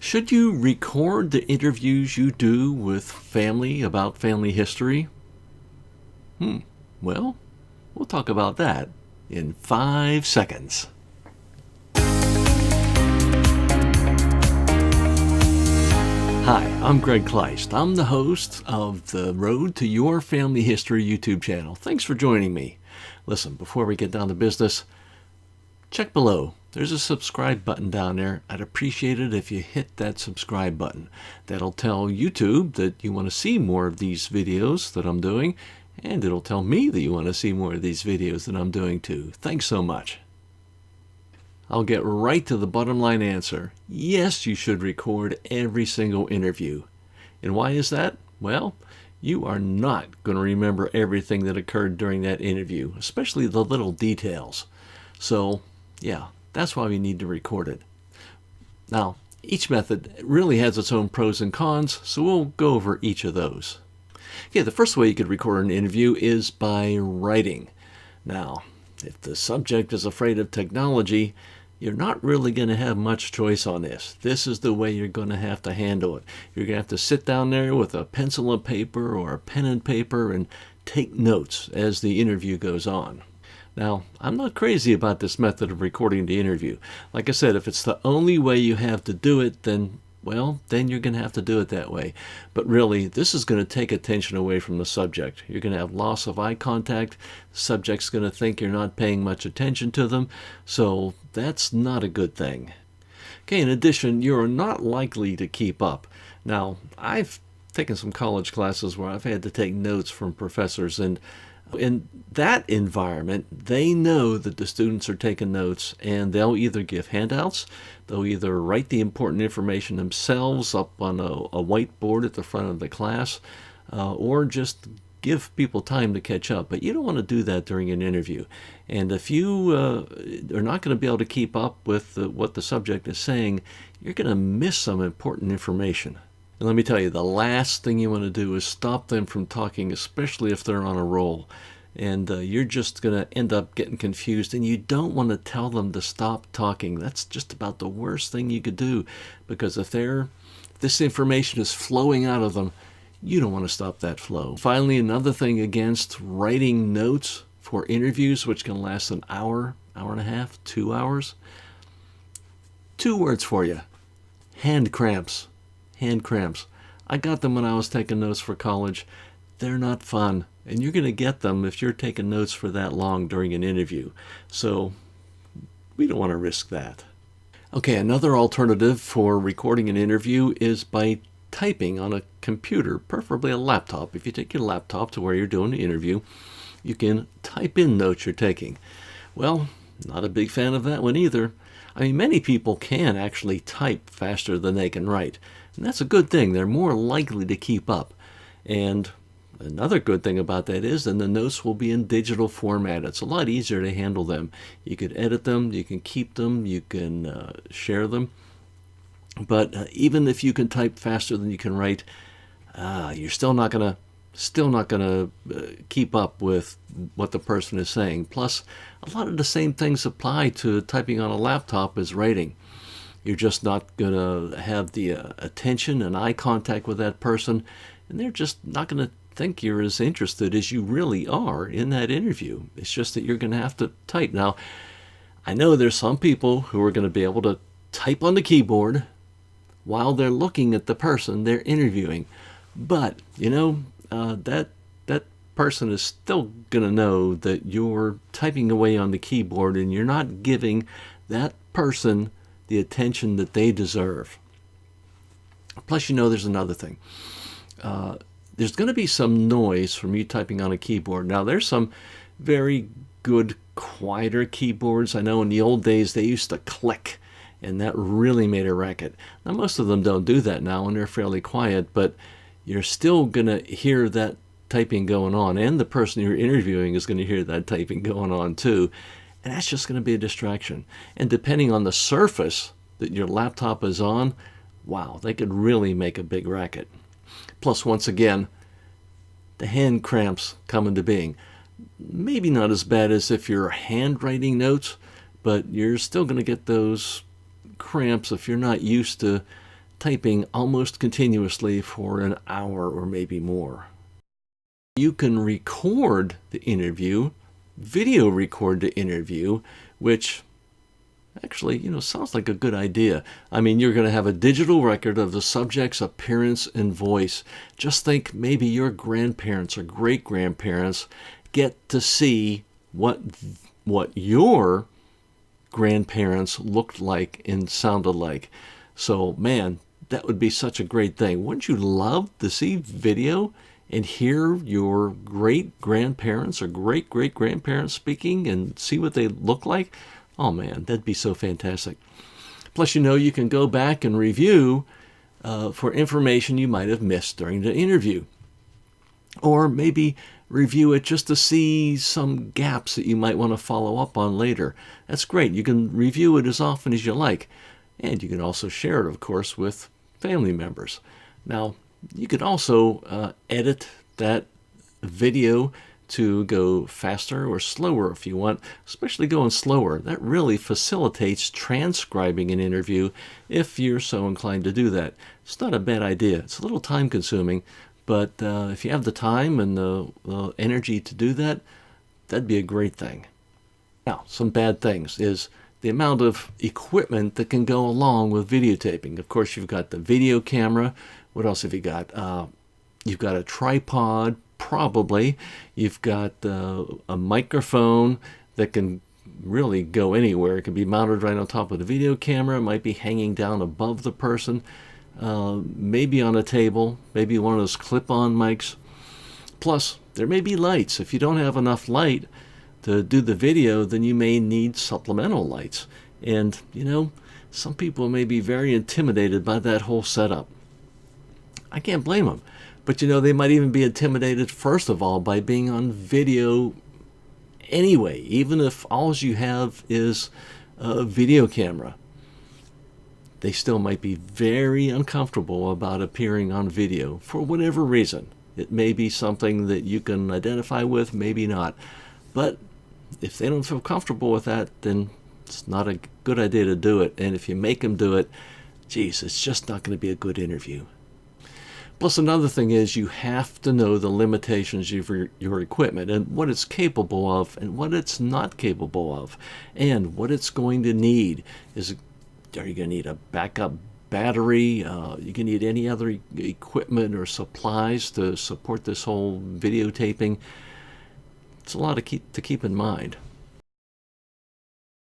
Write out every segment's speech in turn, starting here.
Should you record the interviews you do with family about family history? Well, we'll talk about that in 5 seconds. Hi, I'm Greg Kleist. I'm the host of the Road to Your Family History YouTube channel. Thanks for joining me. Listen, before we get down to business, check below. There's a subscribe button down there. I'd appreciate it if you hit that subscribe button. That'll tell YouTube that you want to see more of these videos that I'm doing, and it'll tell me that you want to see more of these videos that I'm doing too. Thanks so much. I'll get right to the bottom line answer. Yes, you should record every single interview. And why is that? Well, you are not going to remember everything that occurred during that interview, especially the little details. So, yeah, that's why we need to record it. Now, each method really has its own pros and cons, so we'll go over each of those. Okay, the first way you could record an interview is by writing. Now, if the subject is afraid of technology, you're not really going to have much choice on this. This is the way you're going to have to handle it. You're going to have to sit down there with a pencil and paper or a pen and paper and take notes as the interview goes on. Now, I'm not crazy about this method of recording the interview. Like I said, if it's the only way you have to do it, then you're going to have to do it that way. But really, this is going to take attention away from the subject. You're going to have loss of eye contact. The subject's going to think you're not paying much attention to them. So that's not a good thing. Okay, in addition, you're not likely to keep up. Now, I've taken some college classes where I've had to take notes from professors, and in that environment, they know that the students are taking notes, and they'll either give handouts, they'll either write the important information themselves up on a whiteboard at the front of the class, or just give people time to catch up. But you don't want to do that during an interview. And if you are not going to be able to keep up with what the subject is saying, you're going to miss some important information. And let me tell you, the last thing you want to do is stop them from talking, especially if they're on a roll. And you're just going to end up getting confused, and you don't want to tell them to stop talking. That's just about the worst thing you could do, because if this information is flowing out of them, you don't want to stop that flow. Finally, another thing against writing notes for interviews, which can last an hour, hour and a half, 2 hours. 2 words for you: hand cramps. Hand cramps. I got them when I was taking notes for college. They're not fun, and you're going to get them if you're taking notes for that long during an interview. So we don't want to risk that. Okay, another alternative for recording an interview is by typing on a computer, preferably a laptop. If you take your laptop to where you're doing the interview, you can type in notes you're taking. Well, not a big fan of that one either. I mean, many people can actually type faster than they can write. And that's a good thing. They're more likely to keep up. And another good thing about that is then the notes will be in digital format. It's a lot easier to handle them. You could edit them, you can keep them, you can share them. But even if you can type faster than you can write, you're still not going to keep up with what the person is saying. Plus, a lot of the same things apply to typing on a laptop as writing. You're just not going to have the attention and eye contact with that person, and they're just not going to think you're as interested as you really are in that interview. It's just that you're going to have to type. Now, I know there's some people who are going to be able to type on the keyboard while they're looking at the person they're interviewing, but that person is still going to know that you're typing away on the keyboard and you're not giving that person the attention that they deserve. Plus, there's another thing. There's going to be some noise from you typing on a keyboard. Now, there's some very good, quieter keyboards. I know in the old days they used to click, and that really made a racket. Now, most of them don't do that now, and they're fairly quiet, but you're still going to hear that typing going on, and the person you're interviewing is going to hear that typing going on too. And that's just going to be a distraction. And depending on the surface that your laptop is on, wow, they could really make a big racket. Plus, once again, the hand cramps come into being. Maybe not as bad as if you're handwriting notes, but you're still going to get those cramps if you're not used to typing almost continuously for an hour or maybe more. You can record the interview, video record the interview, which actually, sounds like a good idea. I mean, you're going to have a digital record of the subject's appearance and voice. Just think maybe your grandparents or great-grandparents get to see what your grandparents looked like and sounded like. So, man, that would be such a great thing. Wouldn't you love to see video and hear your great-grandparents or great-great-grandparents speaking and see what they look like? Oh man, that'd be so fantastic. Plus, you can go back and review for information you might have missed during the interview. Or maybe review it just to see some gaps that you might want to follow up on later. That's great. You can review it as often as you like. And you can also share it, of course, with family members. Now, you could also edit that video to go faster or slower if you want, especially going slower. That really facilitates transcribing an interview if you're so inclined to do that. It's not a bad idea. It's a little time consuming, but if you have the time and the energy to do that, that'd be a great thing. Now, some bad things is the amount of equipment that can go along with videotaping. Of course, you've got the video camera. What else have you got? You've got a tripod, probably. You've got a microphone that can really go anywhere. It can be mounted right on top of the video camera. It might be hanging down above the person, maybe on a table, maybe one of those clip-on mics. Plus, there may be lights. If you don't have enough light to do the video, then you may need supplemental lights. And, some people may be very intimidated by that whole setup. I can't blame them. But they might even be intimidated, first of all, by being on video anyway, even if all you have is a video camera. They still might be very uncomfortable about appearing on video for whatever reason. It may be something that you can identify with, maybe not. But if they don't feel comfortable with that, then it's not a good idea to do it. And if you make them do it, geez, it's just not going to be a good interview. Plus, another thing is you have to know the limitations of your equipment and what it's capable of and what it's not capable of and what it's going to need. Are you going to need a backup battery? You going to need any other equipment or supplies to support this whole videotaping? It's a lot to keep in mind.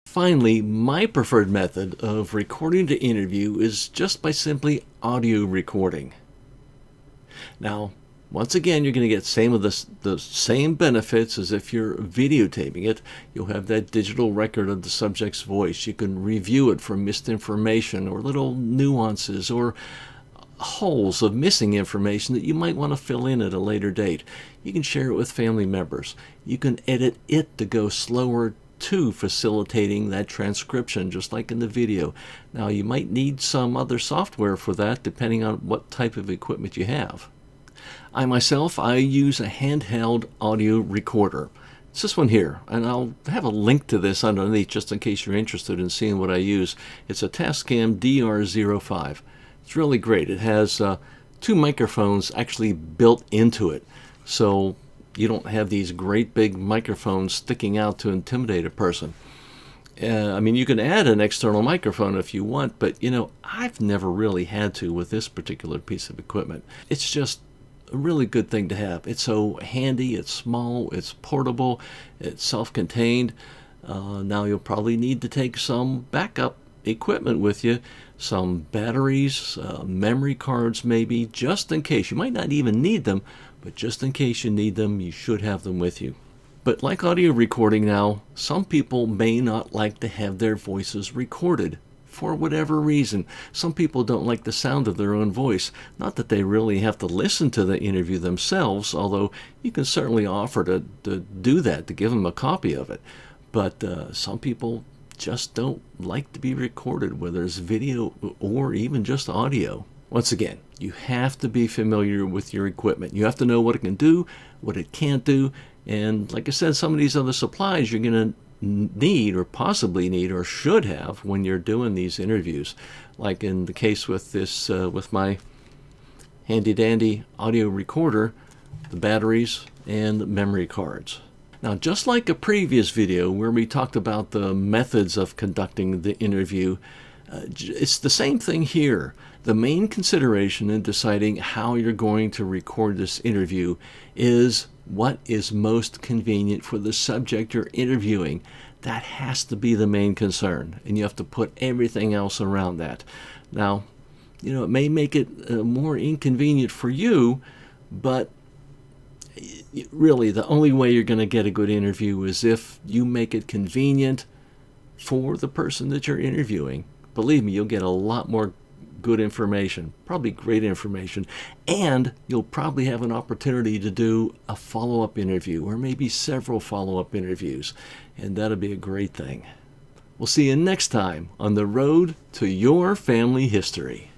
Finally, my preferred method of recording the interview is just by simply audio recording. Now, once again, you're going to get the same benefits as if you're videotaping it. You'll have that digital record of the subject's voice. You can review it for missed information or little nuances or holes of missing information that you might want to fill in at a later date. You can share it with family members. You can edit it to go slower too, facilitating that transcription, just like in the video. Now, you might need some other software for that, depending on what type of equipment you have. I use a handheld audio recorder. It's this one here, and I'll have a link to this underneath just in case you're interested in seeing what I use. It's a Tascam DR05. It's really great. It has 2 microphones actually built into it, so you don't have these great big microphones sticking out to intimidate a person. You can add an external microphone if you want, but I've never really had to with this particular piece of equipment. It's just a really good thing to have. It's so handy, it's small, it's portable, it's self-contained. Now you'll probably need to take some backup equipment with you, some batteries, memory cards maybe, just in case. You might not even need them, but just in case you need them, you should have them with you. But like audio recording now, some people may not like to have their voices recorded for whatever reason. Some people don't like the sound of their own voice. Not that they really have to listen to the interview themselves, although you can certainly offer to do that, to give them a copy of it. But some people just don't like to be recorded, whether it's video or even just audio. Once again, you have to be familiar with your equipment. You have to know what it can do, what it can't do, and like I said, some of these other supplies you're going to need or possibly need or should have when you're doing these interviews. Like in the case with this, with my handy dandy audio recorder, the batteries and the memory cards. Now, just like a previous video where we talked about the methods of conducting the interview, it's the same thing here. The main consideration in deciding how you're going to record this interview is what is most convenient for the subject you're interviewing. That has to be the main concern, and you have to put everything else around that. Now, it may make it more inconvenient for you, but really the only way you're going to get a good interview is if you make it convenient for the person that you're interviewing. Believe me, you'll get a lot more good information, probably great information, and you'll probably have an opportunity to do a follow-up interview or maybe several follow-up interviews, and that'll be a great thing. We'll see you next time on the road to your family history.